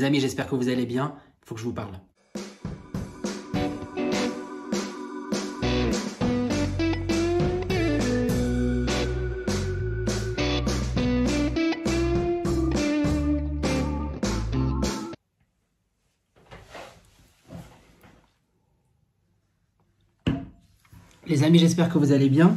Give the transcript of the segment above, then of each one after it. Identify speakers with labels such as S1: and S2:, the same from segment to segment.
S1: Les amis, j'espère que vous allez bien. Il faut que je vous parle. Les amis, j'espère que vous allez bien.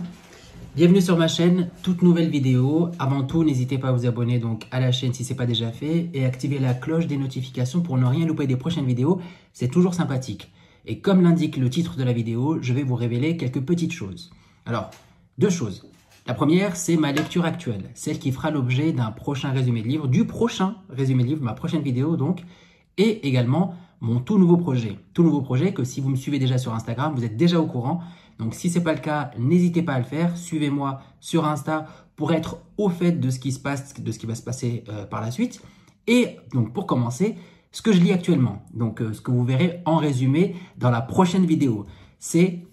S1: Bienvenue sur ma chaîne, toute nouvelle vidéo. Avant tout, n'hésitez pas à vous abonner donc à la chaîne si ce n'est pas déjà fait et activer la cloche des notifications pour ne rien louper des prochaines vidéos. C'est toujours sympathique. Et comme l'indique le titre de la vidéo, je vais vous révéler quelques petites choses. Alors, deux choses. La première, c'est ma lecture actuelle, celle qui fera l'objet d'un prochain résumé de livre, du prochain résumé de livre, ma prochaine vidéo donc, et également mon tout nouveau projet. Tout nouveau projet que si vous me suivez déjà sur Instagram, vous êtes déjà au courant. Donc si ce n'est pas le cas, n'hésitez pas à le faire. Suivez-moi sur Insta pour être au fait de ce qui se passe, de ce qui va se passer par la suite. Et donc pour commencer, ce que je lis actuellement, donc ce que vous verrez en résumé dans la prochaine vidéo, c'est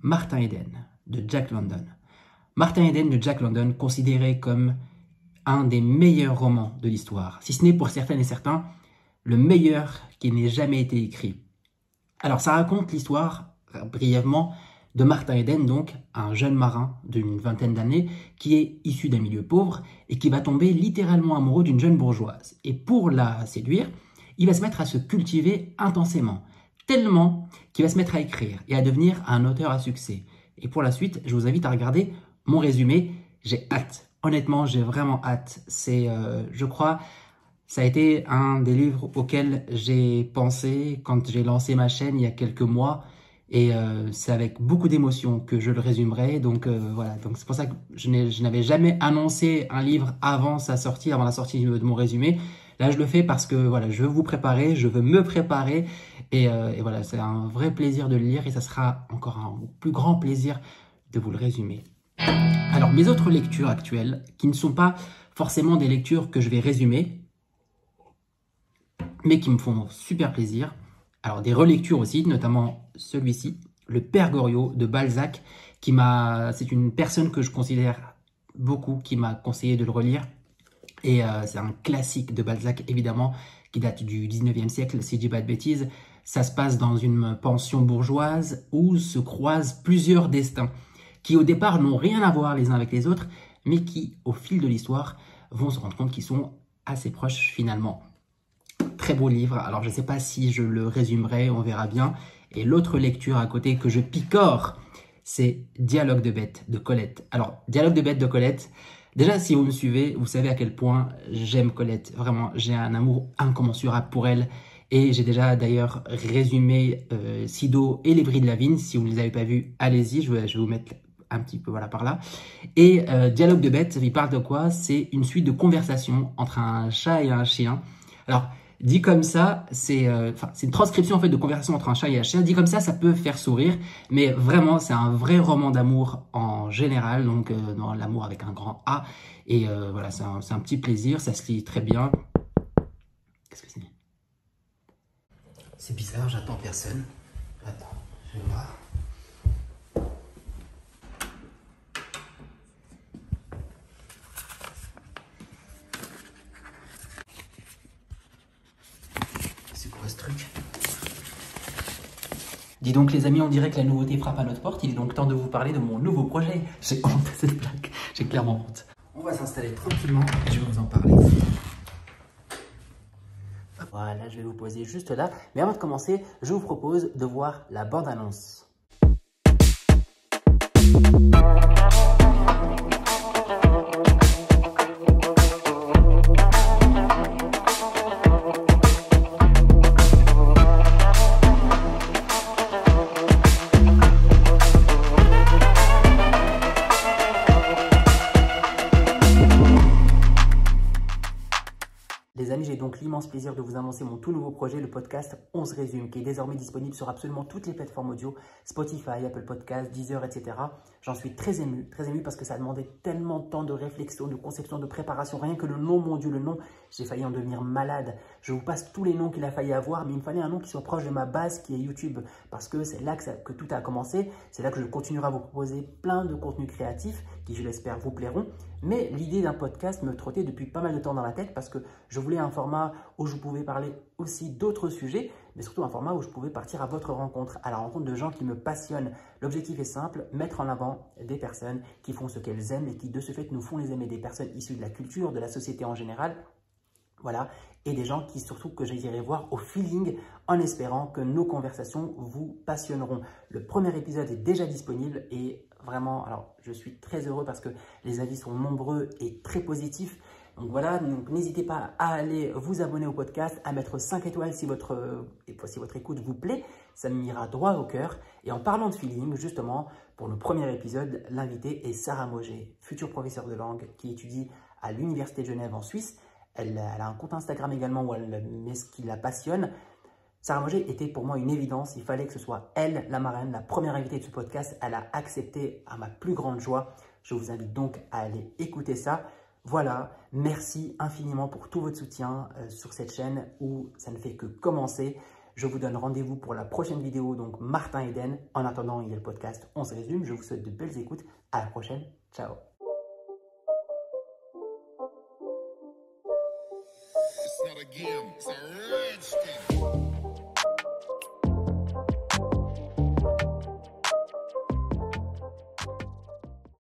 S1: Martin Eden de Jack London. Martin Eden de Jack London, considéré comme un des meilleurs romans de l'histoire, si ce n'est pour certaines et certains, le meilleur qui n'ait jamais été écrit. Alors ça raconte l'histoire brièvement de Martin Eden, donc un jeune marin d'une vingtaine d'années qui est issu d'un milieu pauvre et qui va tomber littéralement amoureux d'une jeune bourgeoise. Et pour la séduire, il va se mettre à se cultiver intensément, tellement qu'il va se mettre à écrire et à devenir un auteur à succès. Et pour la suite, je vous invite à regarder mon résumé. J'ai hâte, honnêtement, j'ai vraiment hâte. C'est, je crois, ça a été un des livres auxquels j'ai pensé quand j'ai lancé ma chaîne il y a quelques mois. Et c'est avec beaucoup d'émotion que je le résumerai. Donc voilà, donc c'est pour ça que je n'avais jamais annoncé un livre avant sa sortie, avant la sortie de mon résumé. Là, je le fais parce que voilà, je veux vous préparer, je veux me préparer. Et voilà, c'est un vrai plaisir de le lire et ça sera encore un plus grand plaisir de vous le résumer. Alors, mes autres lectures actuelles, qui ne sont pas forcément des lectures que je vais résumer, mais qui me font super plaisir. Alors, des relectures aussi, notamment celui-ci, Le Père Goriot de Balzac, c'est une personne que je considère beaucoup, qui m'a conseillé de le relire. Et c'est un classique de Balzac, évidemment, qui date du 19e siècle, si je dis pas de bêtises. Ça se passe dans une pension bourgeoise où se croisent plusieurs destins, qui au départ n'ont rien à voir les uns avec les autres, mais qui, au fil de l'histoire, vont se rendre compte qu'ils sont assez proches finalement. Très beau livre, alors je ne sais pas si je le résumerai, on verra bien. Et l'autre lecture à côté que je picore, c'est Dialogue de bête de Colette. Alors, Dialogue de bête de Colette, déjà si vous me suivez, vous savez à quel point j'aime Colette. Vraiment, j'ai un amour incommensurable pour elle. Et j'ai déjà d'ailleurs résumé Sido et les Bris de la Vigne. Si vous ne les avez pas vus, allez-y, je vais vous mettre un petit peu voilà, par là. Et Dialogue de bête, il parle de quoi? C'est une suite de conversations entre un chat et un chien. Alors, dit comme ça, c'est une transcription en fait de conversation entre un chat et un chien. Dit comme ça peut faire sourire, mais vraiment, c'est un vrai roman d'amour en général, donc dans l'amour avec un grand A. Et voilà, c'est un petit plaisir, ça se lit très bien. Qu'est-ce que c'est? C'est bizarre, j'attends personne. Attends, je vais voir. Ce truc. Dis donc les amis, on dirait que la nouveauté frappe à notre porte. Il est donc temps de vous parler de mon nouveau projet. J'ai honte de cette blague, j'ai clairement honte. On va s'installer tranquillement et je vais vous en parler. Voilà, je vais vous poser juste là. Mais avant de commencer, je vous propose de voir la bande-annonce. Les amis, j'ai donc l'immense plaisir de vous annoncer mon tout nouveau projet, le podcast On se résume, qui est désormais disponible sur absolument toutes les plateformes audio, Spotify, Apple Podcasts, Deezer, etc. J'en suis très ému parce que ça a demandé tellement de temps de réflexion, de conception, de préparation. Rien que le nom, mon Dieu, le nom, j'ai failli en devenir malade. Je vous passe tous les noms qu'il a failli avoir, mais il me fallait un nom qui soit proche de ma base, qui est YouTube, parce que c'est là que tout a commencé. C'est là que je continuerai à vous proposer plein de contenus créatifs qui, je l'espère, vous plairont. Mais l'idée d'un podcast me trottait depuis pas mal de temps dans la tête parce que je voulais un format format où je pouvais parler aussi d'autres sujets, mais surtout un format où je pouvais partir à votre rencontre, à la rencontre de gens qui me passionnent. L'objectif est simple, mettre en avant des personnes qui font ce qu'elles aiment et qui de ce fait nous font les aimer, des personnes issues de la culture, de la société en général. Voilà, et des gens qui surtout que j'irai voir au feeling en espérant que nos conversations vous passionneront. Le premier épisode est déjà disponible et vraiment, alors je suis très heureux parce que les avis sont nombreux et très positifs. Donc voilà, donc n'hésitez pas à aller vous abonner au podcast, à mettre 5 étoiles si votre écoute vous plaît, ça m'ira droit au cœur. Et en parlant de feeling, justement, pour le premier épisode, l'invité est Sarah Mauger, future professeure de langue qui étudie à l'Université de Genève en Suisse. Elle a un compte Instagram également où elle met ce qui la passionne. Sarah Mauger était pour moi une évidence. Il fallait que ce soit elle, la marraine, la première invitée de ce podcast. Elle a accepté à ma plus grande joie. Je vous invite donc à aller écouter ça. Voilà, merci infiniment pour tout votre soutien sur cette chaîne où ça ne fait que commencer. Je vous donne rendez-vous pour la prochaine vidéo, donc Martin Eden. En attendant, il y a le podcast On se résume. Je vous souhaite de belles écoutes. À la prochaine. Ciao.
S2: It's not a game, it's a